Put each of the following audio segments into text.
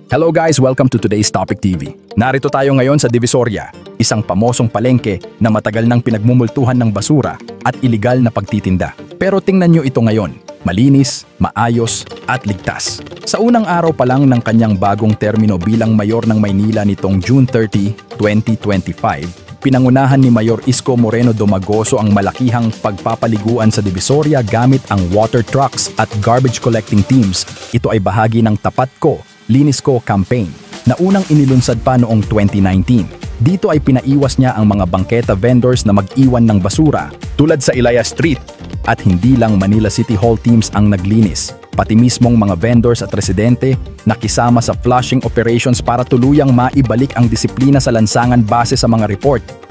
Hello guys, welcome to today's Topic TV. Narito tayo ngayon sa Divisoria, isang pamosong palengke na matagal nang pinagmumultuhan ng basura at iligal na pagtitinda. Pero tingnan nyo ito ngayon, malinis, maayos at ligtas. Sa unang araw pa lang ng kanyang bagong termino bilang mayor ng Maynila nitong June 30, 2025, pinangunahan ni Mayor Isko Moreno Domagoso ang malakihang pagpapaliguan sa Divisoria gamit ang water trucks at garbage collecting teams. Ito ay bahagi ng Tapat Ko, Linis Ko campaign na unang inilunsad pa noong 2019. Dito ay pinaiwas niya ang mga bangketa vendors na mag-iwan ng basura tulad sa Ilaya Street, at hindi lang Manila City Hall teams ang naglinis. Pati mismong mga vendors at residente nakisama sa flushing operations para tuluyang maibalik ang disiplina sa lansangan base sa mga report.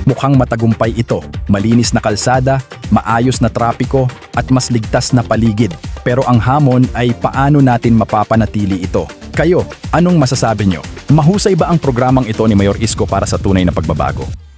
Mukhang matagumpay ito, malinis na kalsada, maayos na trapiko at mas ligtas na paligid. Pero ang hamon ay paano natin mapapanatili ito? Kayo, anong masasabi nyo? Mahusay ba ang programang ito ni Mayor Isko para sa tunay na pagbabago?